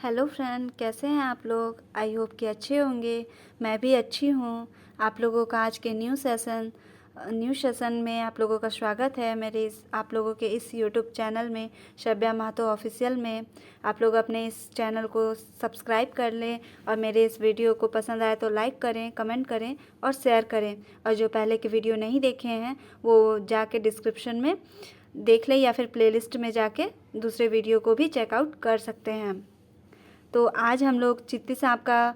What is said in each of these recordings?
Hello friend, कैसे हैं आप लोग। आई होप कि अच्छे होंगे। मैं भी अच्छी हूँ। आप लोगों का आज के न्यू सेशन में आप लोगों का स्वागत है मेरे आप लोगों के इस यूट्यूब चैनल में, शब्या महतो ऑफिशियल में। आप लोग अपने इस चैनल को सब्सक्राइब कर लें और मेरे इस वीडियो को पसंद आए तो लाइक करें, कमेंट करें और शेयर करें। और जो पहले के वीडियो नहीं देखे हैं वो जाके डिस्क्रिप्शन में देख लें या फिर प्लेलिस्ट में जाके दूसरे वीडियो को भी चेकआउट कर सकते हैं। तो आज हम लोग चित्ती सांप का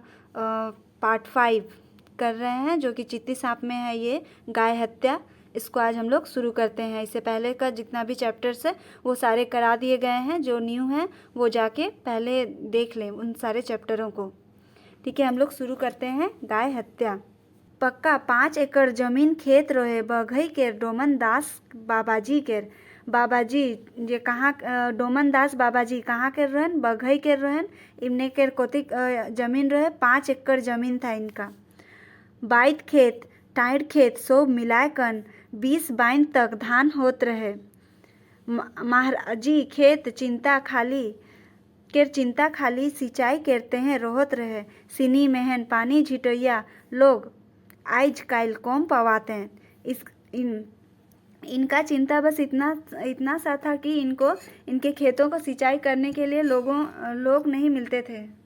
पार्ट 5 कर रहे हैं, जो कि चित्ती सांप में है ये गाय हत्या। इसको आज हम लोग शुरू करते हैं। इससे पहले का जितना भी चैप्टर्स है वो सारे करा दिए गए हैं। जो न्यू हैं वो जाके पहले देख लें उन सारे चैप्टरों को। ठीक है, हम लोग शुरू करते हैं गाय हत्या। पक्का 5 एकड़ जमीन खेत रहे बघई केर डोमन दास बाबाजी केर। बाबाजी ये कहाँ डोमन दास बाबाजी कहाँ के रहन, बघई के रहन। इमने केर कोती जमीन रहे 5 एकड़ जमीन था इनका। बाइत खेत टाइड खेत सब मिलाए कन 20 बाइन तक धान होत रहे। महाराजी खेत चिंता खाली सिंचाई करते हैं रोहत रहे। सिनी मेहन पानी झिटैया लोग आज काल कम पवाते हैं। इनका चिंता बस इतना सा था कि इनके खेतों को सिंचाई करने के लिए लोग नहीं मिलते थे।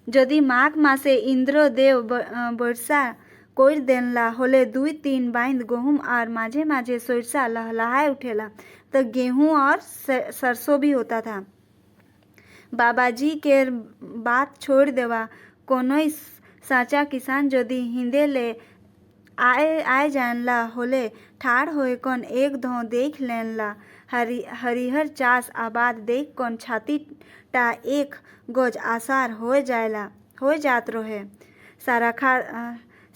यदि माघ मासे इंद्र देव वर्षा कोई देनला होले 2-3 बाइंद गेहूं और माझे माझे सोरसा लहलहाए उठेला तो गेहूं और सरसों भी होता था। बाबाजी के बात छोड़ देवा कोनो साचा किसान यदि हिंदे ले आए जानला होले ठाड़ होए कौन एक धो देख लेनला। हरिहर चास आबाद देख कौन छाती टा एक गोज आसार हो जात रहे।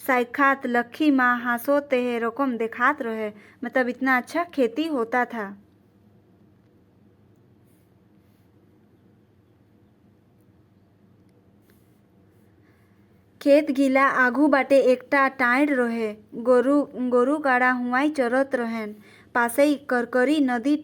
साइखात लखी माँ हासो तेहे रकम देखात रहे। मतलब इतना अच्छा खेती होता था। खेत गिला आघू बाटे एकटा टाइड रहे। गोरु काड़ा हुआई चरत रहेन। पासई करकरी नदी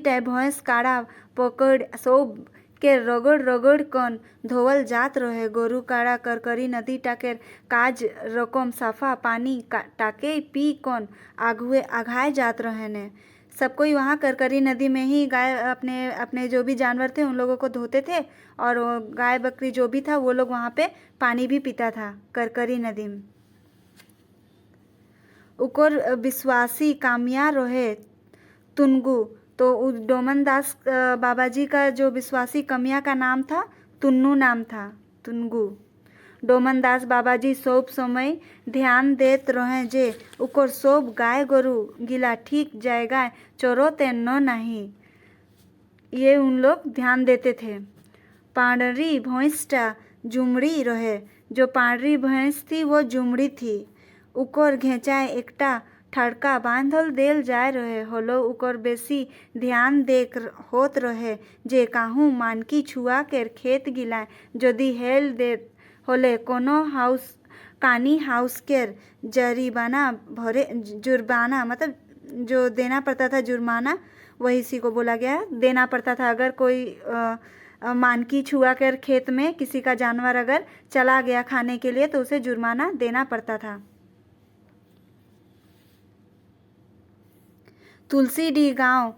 टाई भैंस काड़ा पकड़ सब के रगड़ कन धोवल जात रहे। गोरु काड़ा करकरी नदी टाके काज रकम साफा पानी टाके पी कन आघाए जात रहे ने। सब कोई वहाँ करकरी नदी में ही गाय अपने जो भी जानवर थे उन लोगों को धोते थे और गाय बकरी जो भी था वो लोग वहाँ पे पानी भी पीता था करकरी नदी में। उकर विश्वासी कामिया रहे तुनगु। तो डोमन दास बाबाजी का जो विश्वासी कमिया का नाम था तुन्नू नाम था, तुनगु। डोमन दास बाबाजी सब समय ध्यान देत रहे जे उकर सब गाय गोरु गिला ठीक जाएगा चोरोते न नहीं। ये उन लोग ध्यान देते थे। पांडरी भैंसटा जुमड़ी रहे। जो पांडरी भैंस थी वो जुमड़ी थी। उकर घेचाए एकटा ठड़का बांधल देल जाए रहे होलो। उकर बेसी ध्यान देख होत रहे जे काहू मानकी छुआ के खेत गिलाए यदि हेल दे होले कोनो कानी हाउस केर जुर्माना मतलब जो देना पड़ता था जुर्माना, वही इसी को बोला गया देना पड़ता था। अगर कोई मानकी छुआ कर खेत में किसी का जानवर अगर चला गया खाने के लिए तो उसे जुर्माना देना पड़ता था। तुलसीडी गाँव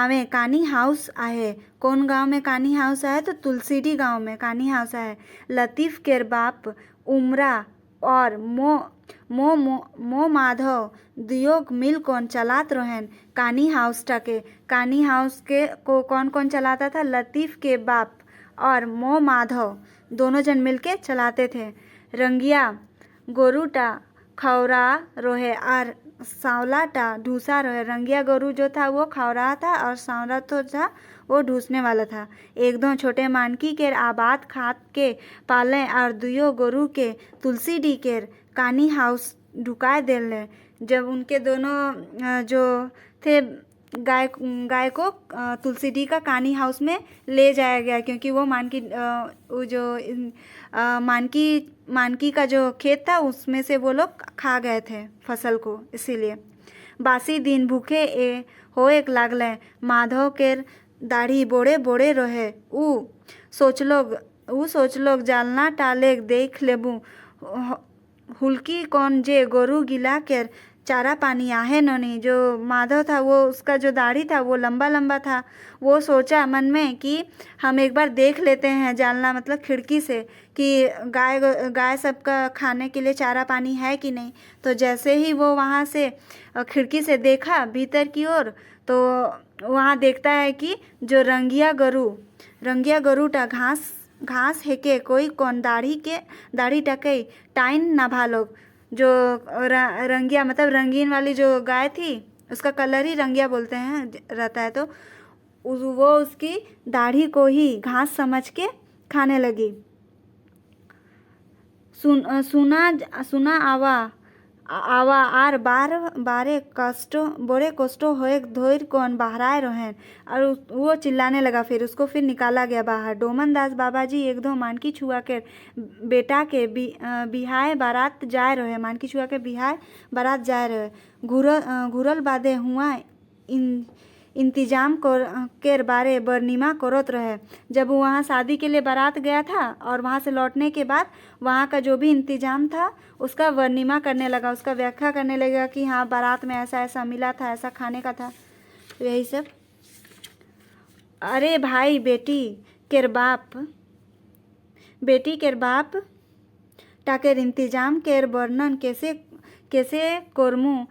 में कानी हाउस आहे। कौन गांव में कानी हाउस आहे? तो तुलसीडी गांव में कानी हाउस आहे। लतीफ केर बाप उमरा और मो माधव दियोग मिल कौन चलात रहेन कानी हाउस टाके। कानी हाउस के को कौन चलाता था? लतीफ के बाप और मो माधव दोनों जन मिलके चलाते थे। रंगिया गोरुटा खौरा रोहे और सांवलाटा ढूसा रहे। रंगिया गोरु जो था वो खौरा था और सांवला तो था वो ढूसने वाला था। एक दो छोटे मानकी केर आबाद खात के पाले और दुयो गोरु के तुलसीडी केर कानी हाउस ढुकाए देले। जब उनके दोनों जो थे गाय को तुलसीडी का कानी हाउस में ले जाया गया, क्योंकि वो मानकी का जो खेत था उसमें से वो लोग खा गए थे फसल को, इसीलिए। बासी दिन भूखे होएक लागले। माधव केर दाढ़ी बोड़े बोड़े रहे। ऊ सोचलोग जालना टालेक देख लेबू हुल्की कौन जे गोरू गिला केर चारा पानी आहे नोनी। जो माधव था वो उसका जो दाढ़ी था वो लंबा लंबा था। वो सोचा मन में कि हम एक बार देख लेते हैं जालना मतलब खिड़की से कि गाय सबका खाने के लिए चारा पानी है कि नहीं। तो जैसे ही वो वहाँ से खिड़की से देखा भीतर की ओर तो वहाँ देखता है कि जो रंगिया गरुटा घास हेके कोई कौन दाढ़ी टके टाइन ना भालोग। जो रंगिया मतलब रंगीन वाली जो गाय थी उसका कलर ही रंगिया बोलते हैं रहता है। तो वो उसकी दाढ़ी को ही घास समझ के खाने लगी। सुना आवा आर बड़े कष्टों होए धोर कौन बहराए रहें। और वो चिल्लाने लगा। फिर उसको फिर निकाला गया बाहर। डोमन दास बाबा जी एक दो मानकी छुआ के बेटा के बिहाय बारात जाए रहे। मानकी छुआ के बिहाय बारात जाए रहे। घुरल बादे हुआ इंतजाम केर बारे बर्निमा करत रहे। जब वो वहाँ शादी के लिए बारात गया था और वहाँ से लौटने के बाद वहाँ का जो भी इंतजाम था उसका वर्णिमा करने लगा, उसका व्याख्या करने लगा कि हाँ बारात में ऐसा ऐसा मिला था, ऐसा खाने का था, तो यही सब। अरे भाई बेटी केर बाप टाकेर इंतजाम केर वर्णन कैसे कोरमू।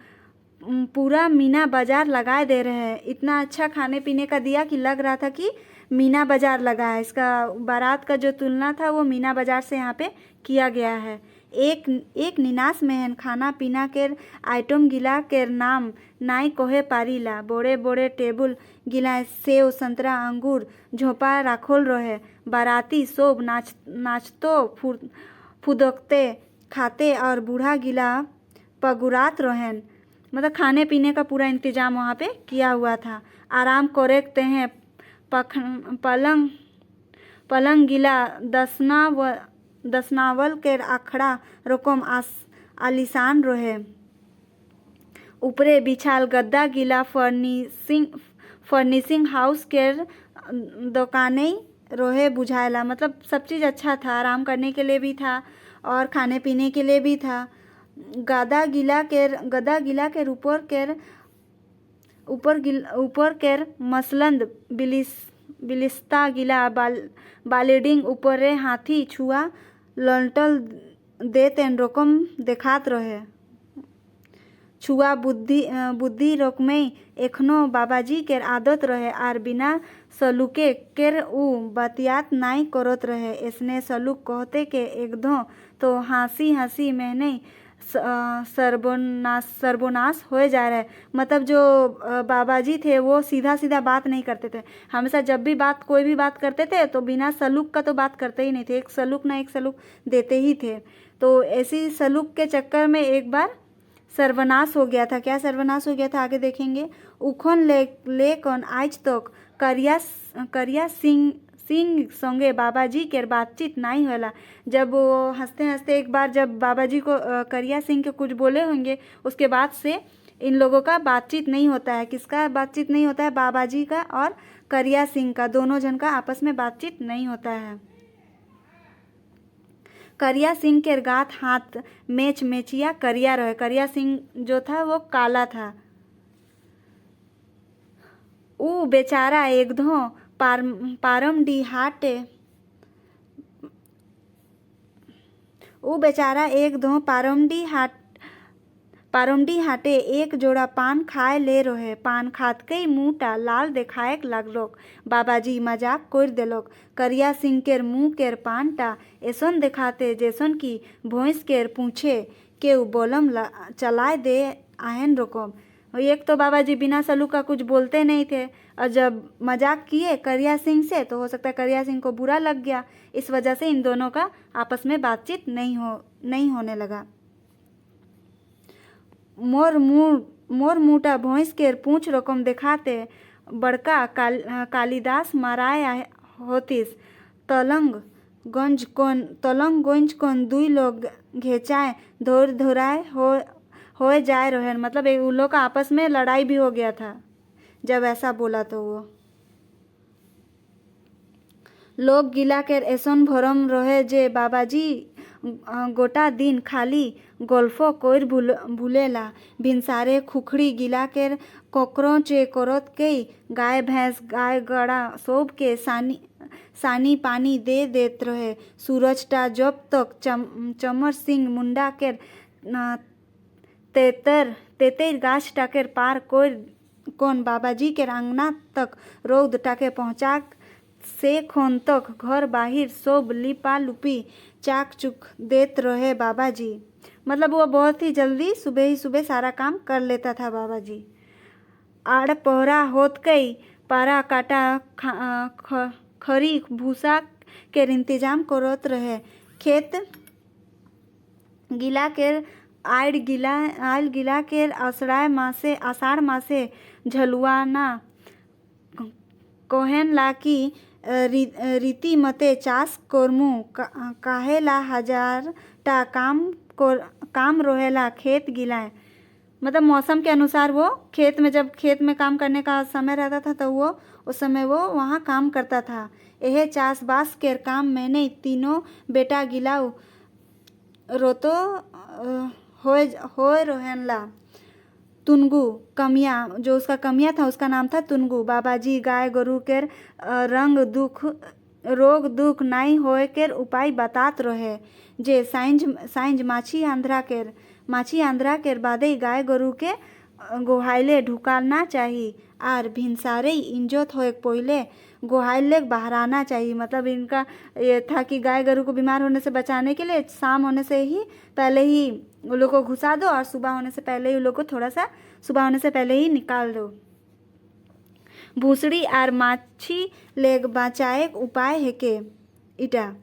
पूरा मीना बाजार लगाए दे रहे हैं। इतना अच्छा खाने पीने का दिया कि लग रहा था कि मीना बाजार लगा है। इसका बारात का जो तुलना था वो मीना बाजार से यहाँ पे किया गया है। एक निनास मेहन खाना पीना केर आइटम गिला केर नाम नाई कोहे पारीला। बड़े बड़े टेबुल गिला सेव संतरा अंगूर झोपा राखोल रहे। बाराती सोब नाचतो फुदकते खाते और बूढ़ा गिला पगुरात रहें। मतलब खाने पीने का पूरा इंतजाम वहाँ पे किया हुआ था। आराम कोरेकते हैं पलंग गिला दसनावल केर आखड़ा रकम आलिशान रहे। ऊपरे बिछाल गद्दा गिला फर्निशिंग हाउस केर दुकाने रहे बुझायला। मतलब सब चीज़ अच्छा था, आराम करने के लिए भी था और खाने पीने के लिए भी था। गदा गिला केर ऊपर केर मसलंद बिलिस्ता गिला बालिडिंग ऊपरे हाथी छुआ लंटल देतेन रकम देखात रहे। छुआ बुद्धि रकमे एखनो बाबाजी केर आदत रहे आर बिना सलूके केर ऊ बतियात नाई करत रहे। इसने सलूक कहते के एकदो तो हंसी मैंने सर्वनाश हो जा रहा है। मतलब जो बाबाजी थे वो सीधा बात नहीं करते थे। हमेशा जब भी कोई भी बात करते थे तो बिना सलूक का तो बात करते ही नहीं थे। एक सलूक ना एक सलूक देते ही थे। तो ऐसी सलूक के चक्कर में एक बार सर्वनाश हो गया था। क्या सर्वनाश हो गया था आगे देखेंगे। उखन ले कौन आज तक करिया सिंह संगे बाबाजी के बातचीत नहीं होला। जब वो हंसते हंसते एक बार जब बाबाजी को करिया सिंह के कुछ बोले होंगे उसके बाद से इन लोगों का बातचीत नहीं होता है। किसका बातचीत नहीं होता है? बाबाजी का और करिया सिंह का, दोनों जन का आपस में बातचीत नहीं होता है। करिया सिंह के गात हाथ मेचिया करिया रहे। करिया सिंह जो था वो काला था। ऊ बेचारा एकदो पारमडी हाटे एक जोड़ा पान खाए ले रहे। पान खात कई मुँहटा लाल देखाएक लागलोक। बाबाजी मजाक कर देलोक। करिया सिंह केर मुँह केर पानटा ऐसन देखाते जैसन की भैंस केर पूछे के बोलम चलाए दे आहन रकम। एक तो बाबाजी बिना सलूक का कुछ बोलते नहीं थे और जब मजाक किए करिया सिंह से तो हो सकता है करिया सिंह को बुरा लग गया। इस वजह से इन दोनों का आपस में बातचीत नहीं होने लगा। मोर मुँहटा भैंस केर पूछ रकम देखाते बड़का कालिदास माराए होतिस। तलंग गंज कौन दुई लोग घेचाए धोराए हो जाए रहे, मतलब उन लोग का आपस में लड़ाई भी हो गया था जब ऐसा बोला तो वो लोग गिला केर ऐसन भरम रहे जे बाबाजी गोटा दिन खाली गल्फो कोर भूलेला। भिनसारे खुखड़ी गिला केर कोकरों चे करत कई गाय भैंस गाय गड़ा सब के सानी पानी दे देत रहे। सूरज टा जब तक चमर सिंह मुंडा केर तेतर गाछ टाकेर पार कौन बाबाजी केर अंगना तक रौद टाके पहुँचा से खोन तक घर बाहिर सब लिपा लुपी चाक चुक देत रहे बाबाजी। मतलब वो बहुत ही जल्दी सुबह ही सुबह सारा काम कर लेता था बाबाजी। आड़ पहरा होत कई पारा काटा खरी भूसा के इंतजाम करत रहे। खेत गिला केर आड़ गिला केर आषाढ़ मासे झलुआना कोहेन ला की रीति मते चाष करमु काहेला 1000 टा काम रहेला खेत गिलाए। मतलब मौसम के अनुसार वो खेत में जब खेत में काम करने का समय रहता था तो वो उस समय वो वहाँ काम करता था। यह चाष बास केर काम मैंने तीनों बेटा गिलाऊ रोतो होए रोहनला। तुनगु कमिया जो उसका कमिया था उसका नाम था तुनगु। बाबाजी गाय गरु केर रोग दुख नाई होए केर उपाय बातात रहे जे साइंज माछी आंध्रा केर बादे गाय गरु के गोहाइले ढुकाना चाहिए आर भिनसारे इंजोत होए पहले गोहाइले बहराना चाहिए। मतलब इनका ये था कि गाय गरु को बीमार होने से बचाने के लिए शाम होने से ही पहले ही उन लोग को घुसा दो और सुबह होने से पहले ही उन लोग को थोड़ा सा सुबह होने से पहले ही निकाल दो। भूसड़ी आर माछी लेग बचाए उपाय है के इटा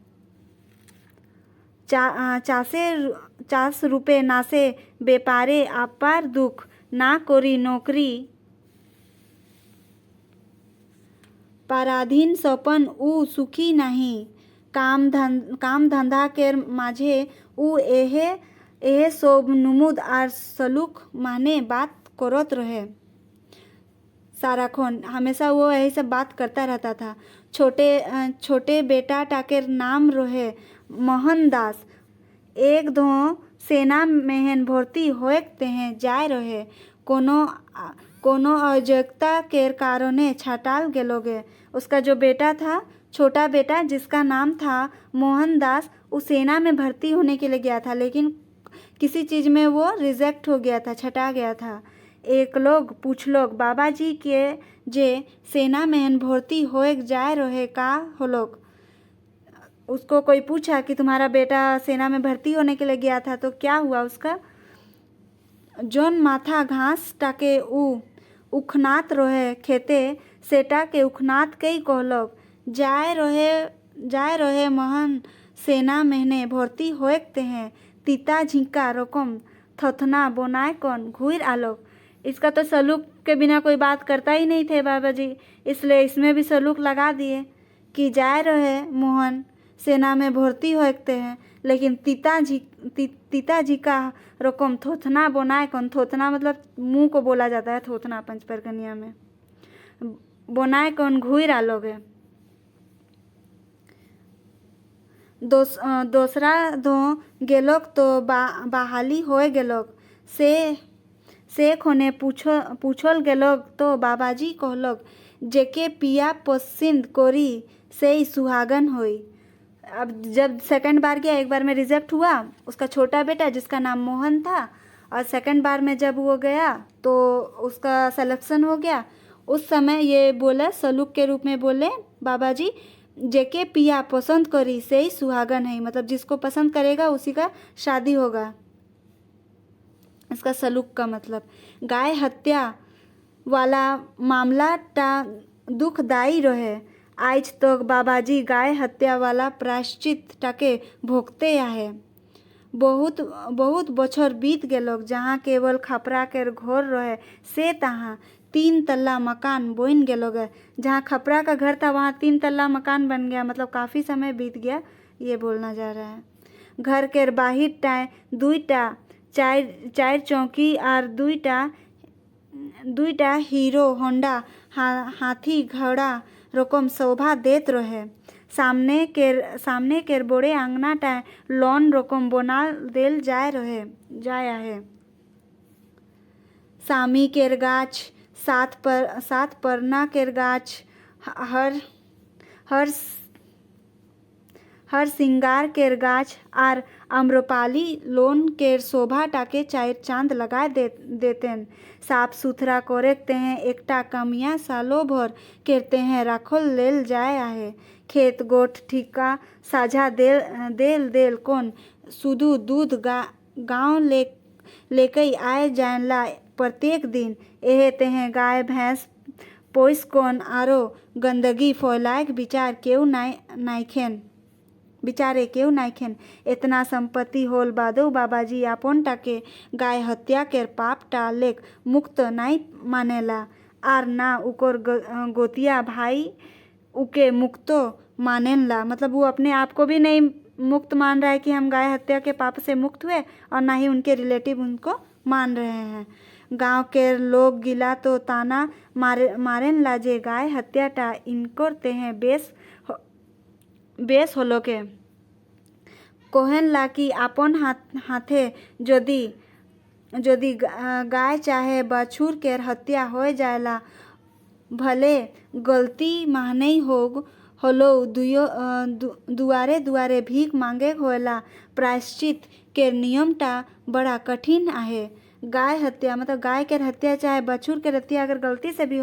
400 रुपये नासे बेपारे अपार दुख ना करी नौकरी पराधीन सपन उ सुखी नहीं काम धंधा केर माझे उ एहे सब नुमुद आर सलूक माने बात करत रहे। साराखोन हमेशा वो यही सब बात करता रहता था। छोटे बेटा टाकेर नाम रहे मोहनदास। एक दो सेना मेहन भर्ती होते हैं जाए रहे कोनो अयोग्यता केर कारणे छाटाल गेलोगे। उसका जो बेटा था छोटा बेटा जिसका नाम था मोहनदास उस सेना में भर्ती होने के लिए गया था लेकिन किसी चीज़ में वो रिजेक्ट हो गया था छटा गया था। एक लोग पूछ लोग बाबाजी के जे सेना में भर्ती होए जाए रहे का हो लोग। उसको कोई पूछा कि तुम्हारा बेटा सेना में भर्ती होने के लिए गया था तो क्या हुआ उसका। जोन माथा घास टाके उखनात रहे खेते सेटा के उखनात कई कहलोग जाए रहे मोहन सेना महीने भर्ती होते हैं तीता झिंका रकम थथना बोनाए कौन घूर आलोक। इसका तो सलूक के बिना कोई बात करता ही नहीं थे बाबा जी, इसलिए इसमें भी सलूक लगा दिए कि जाए रहे मोहन सेना में भर्ती होते हैं लेकिन तीता जी का रकम थोथना बोनाए कौन। थोथना मतलब मुंह को बोला जाता है थोथना पंचपरकनिया में। बोनाए कौन घूर आलोगे। दोसरा दो गेलोक तो बहाली होए गेलोक से खोने पूछल गेलोक तो बाबाजी कहलोक जेके पिया पसंद कोरी से ही सुहागन होई। अब जब सेकंड बार गया एक बार में रिजेक्ट हुआ उसका छोटा बेटा जिसका नाम मोहन था और सेकंड बार में जब वो गया तो उसका सिलेक्शन हो गया। उस समय ये बोले सलूक के रूप में बोले बाबाजी जेके पिया पसंद करी से ही सुहागन है। मतलब जिसको पसंद करेगा उसी का शादी होगा। इसका सलूक का मतलब गाय हत्या वाला मामला टा दुखदायी रहे। आज तक बाबाजी गाय हत्या वाला प्रायश्चित टाके भोगते आहे। बहुत बछर बीत गेलोग जहाँ केवल खपरा के घर रहे से तहाँ 3 तल्ला मकान बन गेलोग। जहाँ खपरा का घर था वहाँ 3 तल्ला मकान बन गया। मतलब काफ़ी समय बीत गया ये बोलना जा रहा है। घर के बाहिर टाए 2टा चार चौकी और दुईटा हीरो होंडा हाथी घोड़ा रकम शोभा देत रहे। सामने केर बड़े आंगनाटा लॉन रकम बनाल देल जाय आहे। सामी केर गाछ, सात परना केर गाछ, हर सिंगार केर गाछ आर आम्रपाली लोन केर शोभाटाके चार चांद लगा देतेन। साफ सुथरा करेक तेहें एकटा कमिया सालो भर केर तेहें राखल लेल जाय आहे। खेत गोठ ठिका साझा देल कोन शुधु दूध गाँव लेकई आय जानला प्रत्येक दिन। एहे तेहें गाय भैंस पोइस कोन आरो गंदगी फैलाएक बिचारे केउ नाइखेन। इतना संपत्ति होल बादो बाबाजी आपन टाके गाय हत्या केर पाप टालेक मुक्त नाई मानेला आर ना उकर गोतिया भाई उके मुक्तो मानेला। मतलब वो अपने आप को भी नहीं मुक्त मान रहा है कि हम गाय हत्या के पाप से मुक्त हुए, और ना ही उनके रिलेटिव उनको मान रहे हैं। गांव के लोग गिला तो ताना मारेन लाजे गाय हत्याटा इनकर तेहें बेस होलो के कोहेन ला कि आपन हाथे जदि गाय चाहे बछुर केर हत्या हो जायला भले गलती माहनई होलो दुआरे भीख मांगे होला। प्रायश्चित केर नियमटा बड़ा कठिन आहे। गाय हत्या मतलब गाय केर हत्या चाहे बछुर केर हत्या अगर गलती से भी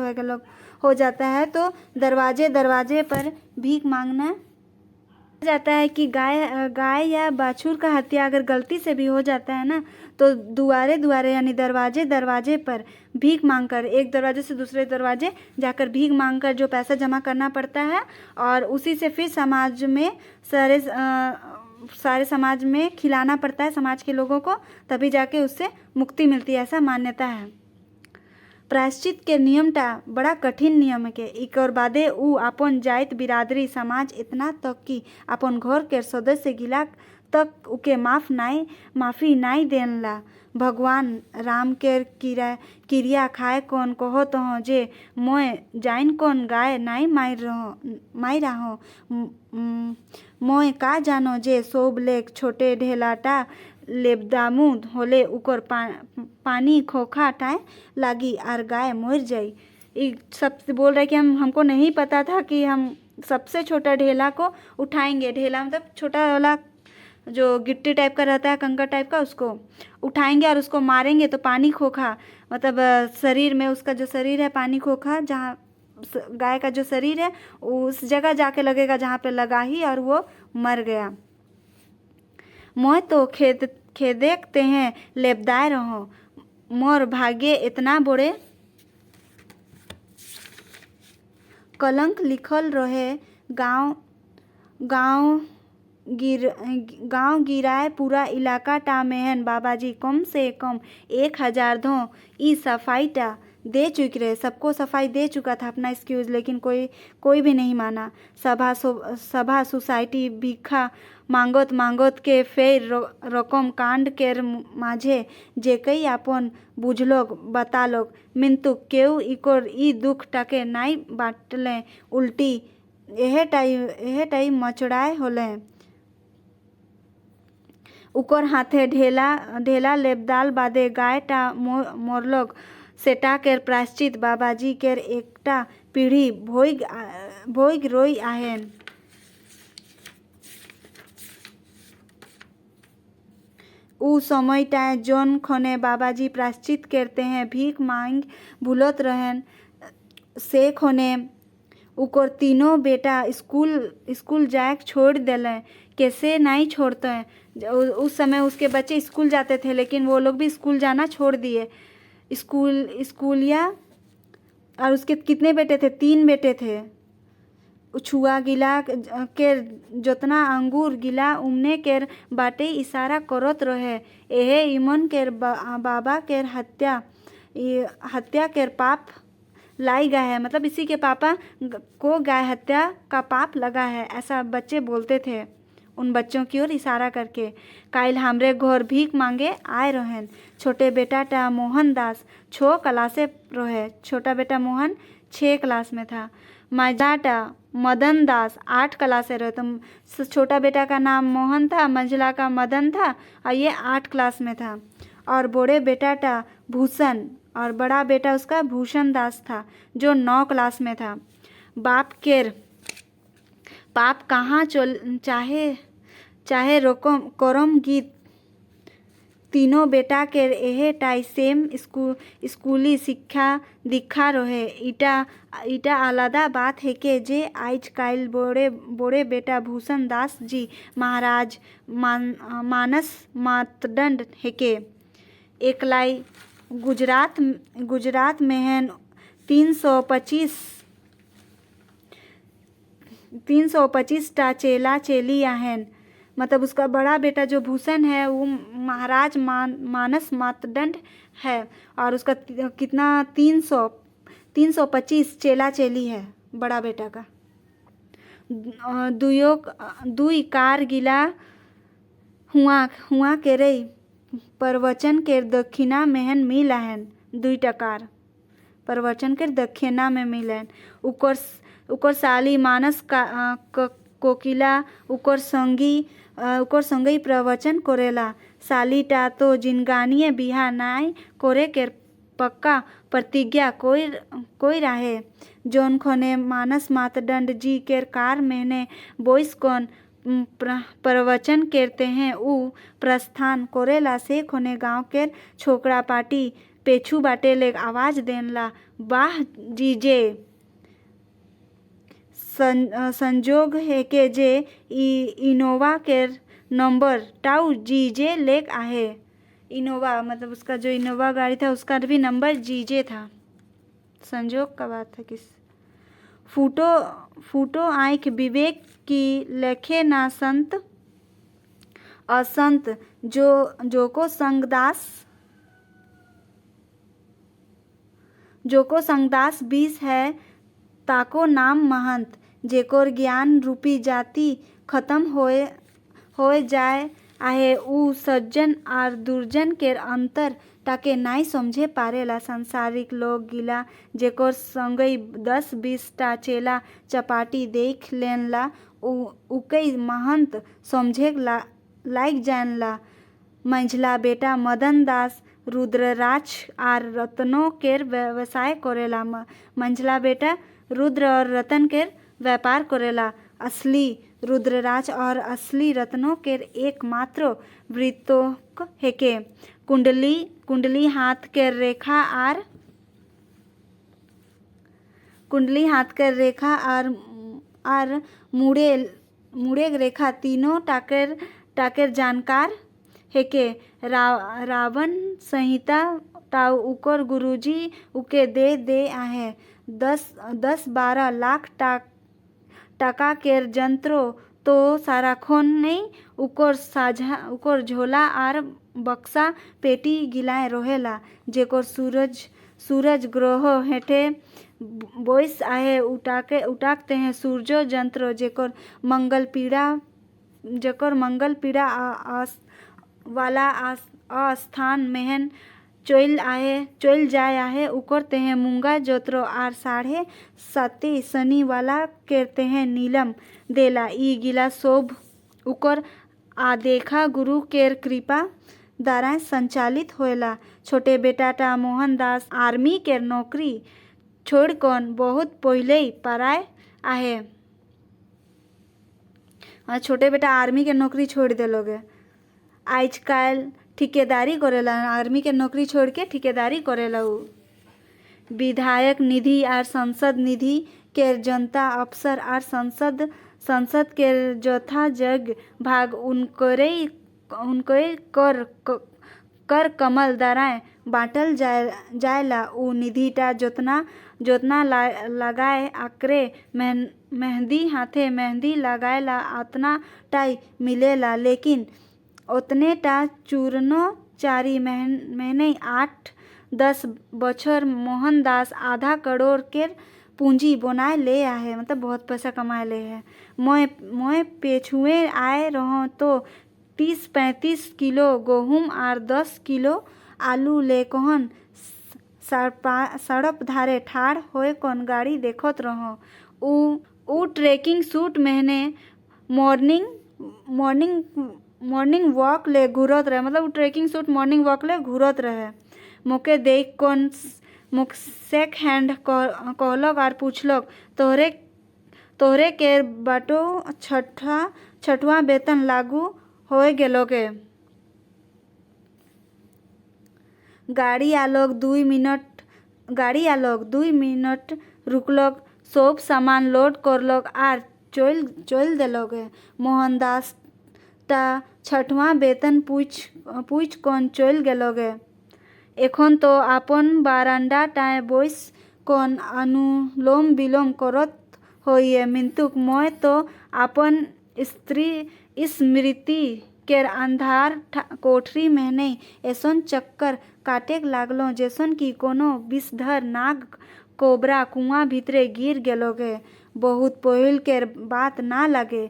हो जाता है तो दरवाजे पर भीख मांगना जाता है कि गाय या बछुर का हत्या अगर गलती से भी हो जाता है ना, तो दुआरे यानी दरवाजे पर भीख मांगकर, एक दरवाजे से दूसरे दरवाजे जाकर भीख मांगकर जो पैसा जमा करना पड़ता है, और उसी से फिर समाज में सारे समाज में खिलाना पड़ता है समाज के लोगों को, तभी जाके उससे मुक्ति मिलती है, ऐसा मान्यता है। प्रायश्चित के नियमटा बड़ा कठिन नियम के इकर बादे उ अपन जाइत बिरादरी समाज इतना तक कि अपन घर के सदस्य गिला तक उके माफी नाई देनला। भगवान राम केर क्रिया खाए कौन कहो तो जे मोय जाइन कौन गाय नाई मायरा हो मोय का जानो जे सोब लेक छोटे ढेलाटा लेबदामू होले उकर पानी खोखा टाए लागी आर गाय मर जाई। सब बोल रहे कि हमको नहीं पता था कि हम सबसे छोटा ढेला को उठाएंगे। ढेला मतलब छोटा वाला जो गिट्टी टाइप का रहता है, कंकर टाइप का, उसको उठाएंगे और उसको मारेंगे तो पानी खोखा, मतलब शरीर में उसका जो शरीर है पानी खोखा, जहाँ गाय का जो शरीर है उस जगह जाके लगेगा जहाँ पे लगा ही, और वो मर गया। मोय तो खेदेकते हैं लेबदाय रहो मोर भाग्य इतना बड़े कलंक लिखल रहे। गांव गिराए पूरा इलाका टा मेहन बाबाजी कम से कम 1000 धो ई सफाई टा दे चुके रहे। सबको सफाई दे चुका था अपना एक्सक्यूज, लेकिन कोई भी नहीं माना। सभा सोसाइटी भिखा मांगत के फेर रकम कांड केर माझे जेकई आपन बुझलोग बतालोग, मिंतु केउ इकर ई दुख टाके नाई बाटले, उल्टी एहे मचड़ाए होले। उकर हाथे ढेला लेबदाल बादे गाय टा मोरलोग सेटा केर प्रायश्चित बाबाजी केर एकटा पीढ़ी भोग रोई आहेन। उ समय टा जोन खने बाबाजी प्रायश्चित करते हैं भीख मांग भूलत रहन, से खने उकर तीनों बेटा स्कूल जाए छोड़ देले। कैसे नहीं छोड़ते हैं, उस समय उसके बच्चे स्कूल जाते थे, लेकिन वो लोग भी स्कूल जाना छोड़ दिए। स्कूलिया और उसके कितने बेटे थे? 3 बेटे थे। छुआ गिला केर जोतना अंगूर गिला उमने केर बाटे इशारा करत रहे। एहे इमन केर बाबा केर हत्या केर पाप लाई गया है, मतलब इसी के पापा को गाय हत्या का पाप लगा है, ऐसा बच्चे बोलते थे। उन बच्चों की ओर इशारा करके। काइल हमरे घर भीख मांगे आए रहेन। छोटे बेटा टा मोहन दास 6 क्लासे रहे। छोटा बेटा मोहन 6 क्लास में था। मजाटा मदन दास 8 क्लास से रहे। तो छोटा बेटा का नाम मोहन था, मंझला का मदन था और ये 8 क्लास में था। और बड़े बेटा टा भूषण और बड़ा बेटा उसका भूषण दास था जो 9 क्लास में था। बाप केर पाप कहाँ चाहे रोकम करम गीत तीनों बेटा के एहे टाई सेम स्कूली शिक्षा दीक्षा रहे। इटा आलादा बात है कि जे आज काल बड़े बेटा भूषण दास जी महाराज मानस मातदंड है के एकलाई गुजरात में है 325 टा चेला चेलियाँ हैं। मतलब उसका बड़ा बेटा जो भूषण है वो महाराज मानस मातदंड है और उसका कितना 325 चेला चेली है बड़ा बेटा का। दुई कार गिला हुआ के रही प्रवचन के दक्षिणा मेहन मिल आहन। 2 टकार प्रवचन के दक्षिणा में मिलन। उकर साली मानस कोकिला उकर संगी प्रवचन करेला। साली टा तो जिनगानिए बिहा नाई करे के पक्का प्रतिज्ञा कोई रहे। जोन खोने मानस मातदंड जी के कार मैंने बोइस कौन प्रवचन करते हैं उ प्रस्थान करेला से खोने गांव के छोकरा पाटी पेछू बाटे ले आवाज देनला। वाह जीजे संजोग है के जे इनोवा के नंबर टाउ जीजे लेक आहे। इनोवा मतलब उसका जो इनोवा गाड़ी था उसका भी नंबर जीजे था। संजोग का बात है किस फूटो आँख विवेक की लेखे ना संत असंत जो को संगदास 20 है ताको नाम महंत। जेकोर ज्ञान रूपी जाति खत्म होए जाए आहे उ सज्जन आर दुर्जन के अंतर ताके नाई समझे पारेला। सांसारिक लोग गिला जेकोर संगई 10-20 टा चेला चपाटी देख लेनला उकई महंत समझे लाइक जानला। मंझला बेटा मदन दास रुद्रराज आर रत्नों केर व्यवसाय करेला। मंझला बेटा रुद्र और रतन केर व्यापार करेला। असली रुद्रराज और असली रत्नों केर एकमात्र वृत्तोक है के कुंडली हाथ के रेखा आर मुड़े रेखा तीनों टाकेर जानकार है के रावण संहिता टाउ उकर गुरुजी उके दे आहे। 10-12 लाख टाका केर जंत्रो तो साराखोन नहीं उकर झोला आर बक्सा पेटी गिलाए रहेला। जेकोर सूरज ग्रह हेठे बोइस आहे उटाकते हैं सूर्यो जंत्र। जेकोर मंगल पीड़ा वाला अस्थान मेहन चोइल जाए आहे उकरते हैं मूंगा जोत्रो आर 7.5 शनि वाला करते हैं नीलम देला। ई गिला शोभ उकर आदेखा गुरु केर कृपा द्वारा संचालित होएला। छोटे बेटा टा मोहन दास आर्मी केर नौकरी छोड़ कौन बहुत पहले ही पराए आहे। छोटे बेटा आर्मी के नौकरी छोड़ देलोगे। आजकल ठेकेदारी करेला। आर्मी के नौकरी छोड़ के ठेकेदारी करेला। उ विधायक निधि आर संसद निधि के जनता अफसर आर संसद के जथा जग भाग उनके कर कमल द्वारा बांटल जाएला। उ निधिटा जोतना लगाए आकरे मेहंदी हाथे मेहंदी लगाएला उतना टाई मिलेला। लेकिन उतने टा चूरनो चारी महीने 8-10 बछर मोहन दास आधा करोड़ के पूंजी बनाए ले आहे, मतलब बहुत पैसा कमाए ले है। मैं पेछुए आए रहो तो 30-35 किलो गेहूँ और 10 किलो आलू ले कहन सड़प धारे ठाड़ होए कौन गाड़ी देखत रहो। उ ट्रेकिंग सूट महने मॉर्निंग मॉर्निंग वॉक ले घूरत रहे, मतलब ट्रेकिंग सूट मॉर्निंग वॉक ले घूरत रहे। मोके देख कौन मुख शेक हैंड कहलक और पूछलक तोहरे के बाटो छठवा वेतन लागू होए गेलोगे। गाड़ी आलोक 2 मिनट रुकलक, सब सामान लोड करलक आर चल देलोगे। मोहनदास ता छठवा वेतन पूछ कौन चल गेलोगे। एखन तो अपन बारांडा टाए बोइस कौन अनुलोम विलोम करत होइए। मिंतुक मैं तो अपन स्मृति केर अंधार कोठरी में नहीं ऐसन चक्कर काटेक लागलो जैसन कि कोनो विषधर नाग कोबरा कुआं भीतरे गिर गेलोगे। बहुत पहिल केर बात ना लागे।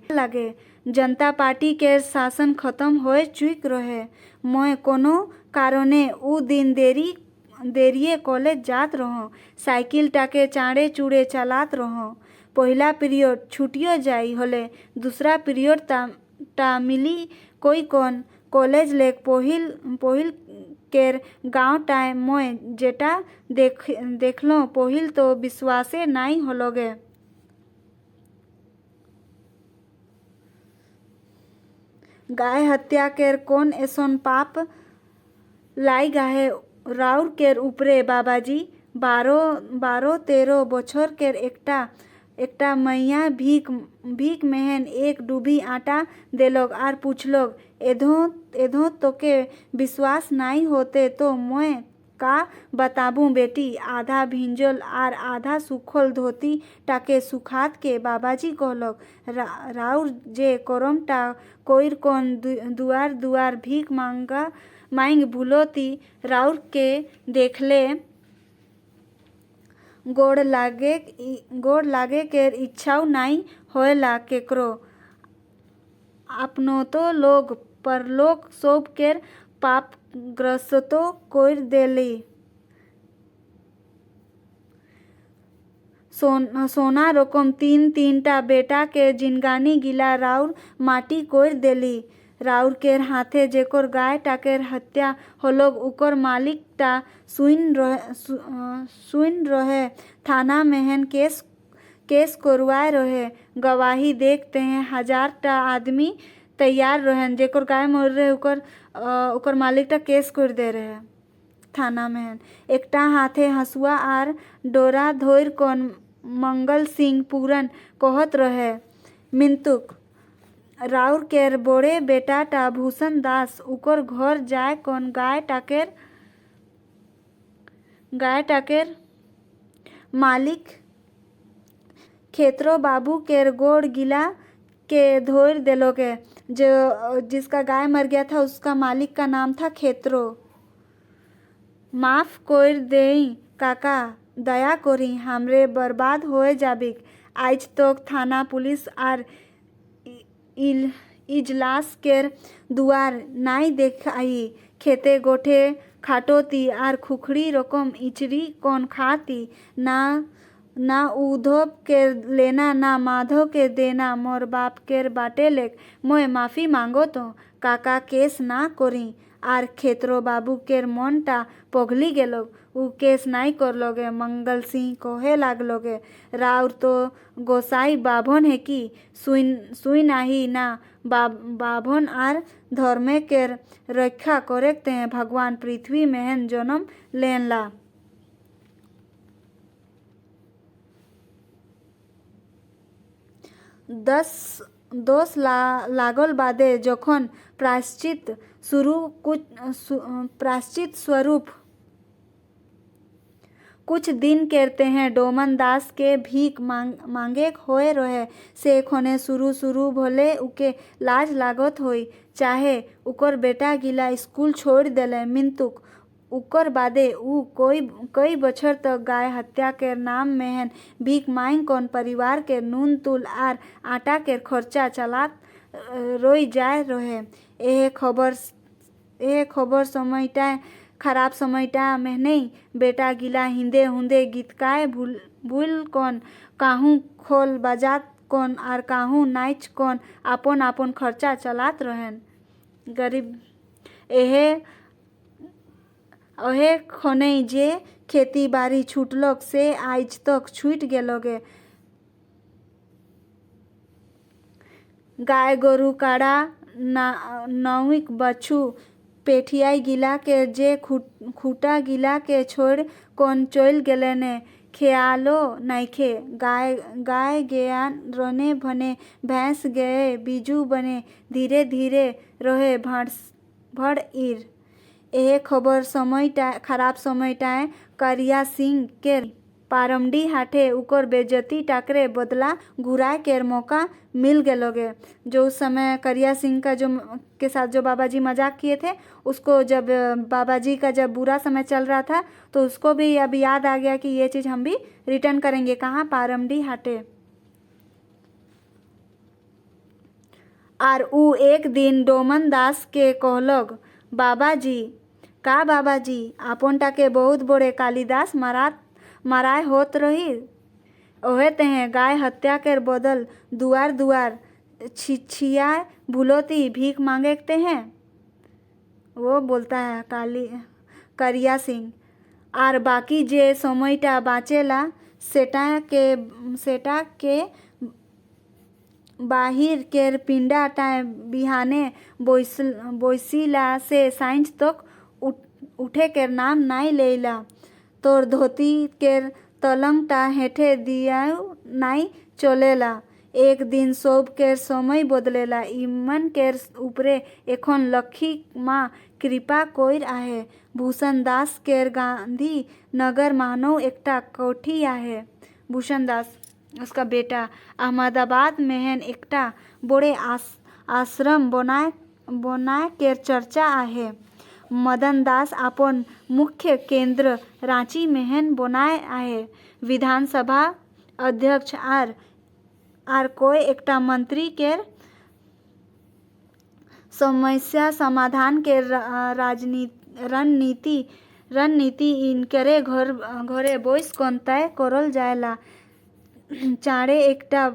जनता पार्टी केर शासन खत्म होए चुक रहे। मैं कोनो कारणे उ दिन देरिये कॉलेज जात रहो। साइकिल टाके चाँड़े चूड़े चलात रहो। पहला पीरियड छुटियो जाई होले, दूसरा पीरियड ता मिली कोई कौन कॉलेज लेक पहिल केर गाँव टाइम मैं जेटा देखलो पहिल तो विश्वासे नाई होलोगे। गाय हत्या केर कौन ऐसन पाप लाई गाहे राउर केर उपरे बाबाजी। 12-13 बछर केर एकटा मैया भीख मेहन एक डूबी आटा देलोग आर पूछलोग एधो तोके विश्वास नाई होते तो मैं का बताबू बेटी। आधा भिंजल आर आधा सुखल धोती टाके सुखात के बाबाजी कहलोग राउर जे करम टा कोइर कौन दुआर भीख मांग भूलोती राउर के देखले गोड़ लागे केर इच्छाऊ नाई होएला केकरो। आपनो तो लोग परलोक सब केर पाप ग्रस्तो कोइर देली। सोना रकम 3-3टा बेटा के जिनगानी गिला राउर माटी कोइर देली। राउर केर हाथे जेकर गाय टाकेर हत्या होलोग उकर मालिक टा सुइन रहे। थाना मेहन केस करवाए रहे। गवाही देखते हैं 1000टा आदमी तैयार रहें। जेकर गाय मर रहे उकर मालिक टा केस कर दे रहे थाना में। एकटा हाथे हसुआ आर डोरा धोइर कौन मंगल सिंह पूरन कहत रहे मिंतुक राउर केर बड़े बेटा टा भूषण दास उकर घर जाए कौन गाय टाकेर मालिक खेतरो बाबू केर गोड़ गिला के धोइर देलोगे। जो जिसका गाय मर गया था उसका मालिक का नाम था खेतरो। माफ कोइर देई काका, दया करी हमरे बर्बाद होए जाबिक। आज तक थाना पुलिस आर इजलास केर दुआर नाई देखाई। खेते गोठे खाटोती आर खुखड़ी रकम इचरी कौन खाती। ना उधव के लेना ना माधव के देना। मोर बाप केर बाटे लेक मैं माफी मांगो तो काका केस ना करी। आर खेतरो बाबू केर मन टा पगली गेलोग। उ केस नाई करलोगे। मंगल सिंह कहे लागलोगे राउर तो गोसाई बाभन है कि सुइन आही ना बाभन आर धर्मे केर रक्षा करेते हैं भगवान पृथ्वी में जन्म लेन ला। दोष लागल बादे जखन प्रायश्चित स्वरूप कुछ दिन करते हैं डोमन दास के भीख मांगे होए रहे से खोने शुरू भले उके लाज लागत होई चाहे उकर बेटा गिला स्कूल छोड़ देले। मिंतुक उकर बादे ऊ कई बछर तक गाय हत्या केर नाम मेहन भीख मांग कौन परिवार के नून तुल आर आटा केर खर्चा चलात रोई जाए रहे। यह खबर समयटा खराब समयटा में नहीं बेटा गिला हिंदे हुंदे गीतकाय भूल कौन काहू खोल बजात कौन आर काहू नाच कौन आपन आपन खर्चा चलात रहन। गरीब अहे खनई जे खेती बाड़ी छूटलक से आज तक छूट गेलगे। गाय गोरु काड़ा नौविक बच्चू पेठियाई गिला के जे खूटा गिला के छोड़ कौन चल गेले ने ख्यालो नइखे। गाय गया रने भने भैंस गए बीजू बने धीरे धीरे रहे भड़ ईर। यह खबर खराब समयटाए करिया सिंह के पारमडी हाटे उकर बेजती टाकरे बदला घुराए केर मौका मिल गेलोगे। जो उस समय करिया सिंह का के साथ जो बाबा जी मजाक किए थे उसको जब बाबा जी का जब बुरा समय चल रहा था तो उसको भी अब याद आ गया कि ये चीज़ हम भी रिटर्न करेंगे। कहाँ? पारमडी हाटे। आर ऊ एक दिन डोमन दास के कहलग बाबा जी आपन टाके बहुत बड़े कालिदास माराय होत रही ओहे तेहे गाय हत्या केर बदल दुआर दुआर छिछिया भूलोती भीख मांगते हैं। वो बोलता है करिया सिंह। आर बाकी जे समयटा बाचेला सेटा के बाहिर केर पिंडा टाए बिहाने बोइसिला से साइंस तक उठे केर नाम नाई लेला। तोर धोती केर तलंगटा हेठे दियाऊ नाई चलेला। एक दिन सब केर समय बदलेला। इमन केर ऊपरे एखन लखी माँ कृपा कोइर आहे। भूषण दास केर गांधी नगर मानव एकटा कोठी आहे। भूषण दास उसका बेटा अहमदाबाद में एकटा बड़े आश्रम बनाए केर चर्चा आहे। मदन दास अपन मुख्य केंद्र रांची में बनाए आहे। विधानसभा अध्यक्ष आर कोई एकटा मंत्री केर समस्या समाधान के रणनीति इनकरे घरे बोइस कौन तय करल जाएला। चारे एकटा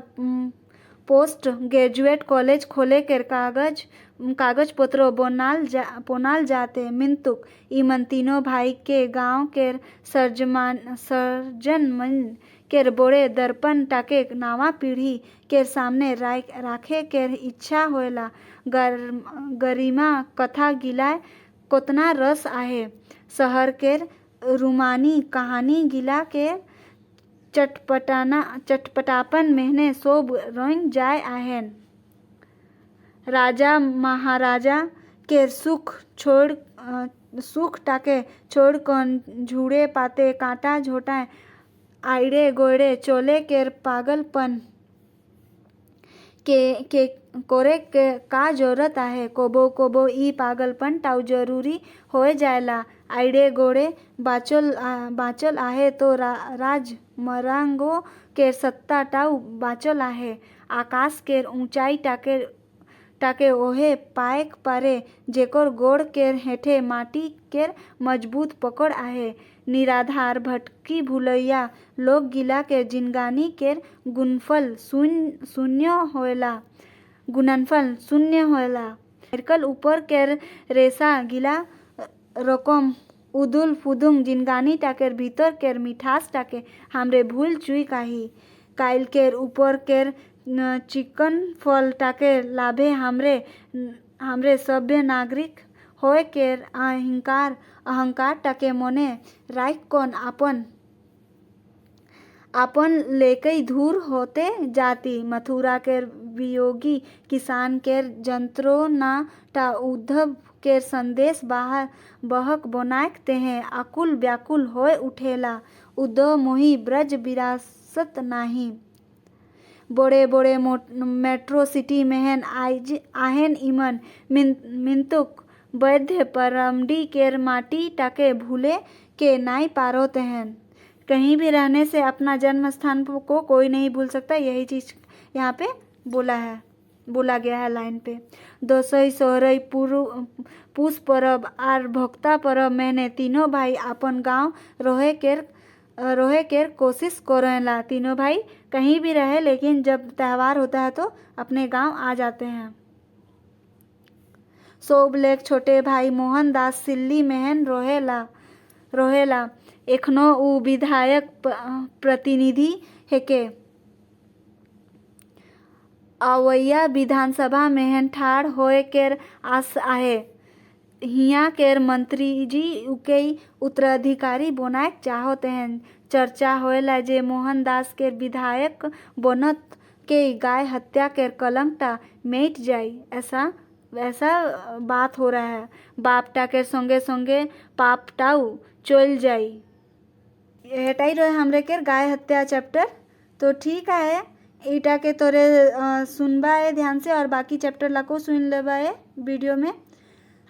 पोस्ट ग्रेजुएट कॉलेज खोले केर कागज पत्र बनाल जाते मिंतुक इमन तीनों भाई के गांव केर सर्जन मन केर बड़े दर्पण टाके नावा पीढ़ी केर सामने राखे केर इच्छा होएला। गरिमा कथा गिलाय कोतना रस आहे। शहर केर रूमानी कहानी गिला के चटपटापन मेहने सोब रंग जाए आहेन। राजा महाराजा केर सुख टाके छोड़ कौन झूड़े पाते कांटा झोटाए आइड़े गोइड़े चोले केर पागलपन के कोरे के का जरूरत आहे। कोबो ई पागलपन टाउ जरूरी होए जाएला। आइड़े गोड़े बाचल आहे तो राज मरांगो केर सत्ता टाउ बाचल आहे। आकाश केर ऊंचाई टाके ओहे पाएक पारे जेकर गोड़ केर हेठे माटी केर मजबूत पकड़ आहे। निराधार भटकी भुलैया लोग गिला के जिनगानी केर गुणनफल शून्य होएला। मेरकल ऊपर केर रेशा गिला रकम उदुल फुदुंग जिनगानी टाकेर भीतर केर मिठास टाके हमरे भूल चुई काइल केर ऊपर केर चिकन फल टाके लाभे हमरे सभ्य नागरिक होए केर अहंकार टाके मने राख कौन आपन लेकई धूर होते जाती। मथुरा केर वियोगी किसान केर जंत्रोना टा उद्धव केर संदेश बहक बनाएक तेहे आकुल व्याकुल होए उठेला। उद्धव मोही ब्रज विरासत नाही। बड़े मेट्रो सिटी में आहेन इमन मिंतुक वैद्य परमडी केर माटी टाके भूले के नाई पारो तहन। कहीं भी रहने से अपना जन्म स्थान को कोई नहीं भूल सकता, यही चीज़ यहाँ पे बोला गया है लाइन पे। दसई सोहरई पूस परब आर भक्ता परब मैंने तीनों भाई अपन गांव रोहे केर कोशिश करेला। तीनों भाई कहीं भी रहे लेकिन जब त्यौहार होता है तो अपने गांव आ जाते हैं। सोबलेक छोटे भाई मोहनदास सिल्ली मेहन रोहेला एखनो उ विधायक प्रतिनिधि हेके। अवैया विधानसभा मेहन ठाड़ होए केर आस आहे। हिया केर मंत्री जी उकई उत्तराधिकारी बनाए चाहते हैं। चर्चा होएला जे मोहनदास केर विधायक बनत के गाय हत्या केर कलंकटा मिट जाई, ऐसा बात हो रहा है। बापटा के संगे संगे पापटाऊ चल जाई। एटाई रहे हमरे केर गाय हत्या चैप्टर। तो ठीक है, ईटा के तोरे सुनबा है ध्यान से और बाकी चैप्टर लाको सुन लेबा है वीडियो में।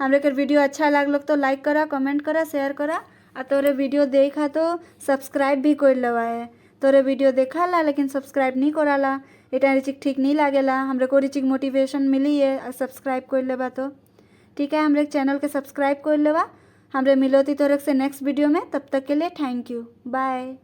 हमरे केर वीडियो अच्छा लागल तो लाइक करा, कमेंट करा, शेयर करा। आ तोरे वीडियो देखा तो सब्सक्राइब भी कर लेवा है। तोरे वीडियो देखा ला लेकिन सब्सक्राइब नहीं कराला, एटा रिचिक ठीक नहीं लागेला। हमरे को रिचिक मोटिवेशन मिली है सब्सक्राइब कर लेबा तो ठीक है। हमरे चैनल के सब्सक्राइब कर लेबा। हमरे मिलोती तोरे से नेक्स्ट वीडियो में, तब तक के लिए थैंक यू, बाय।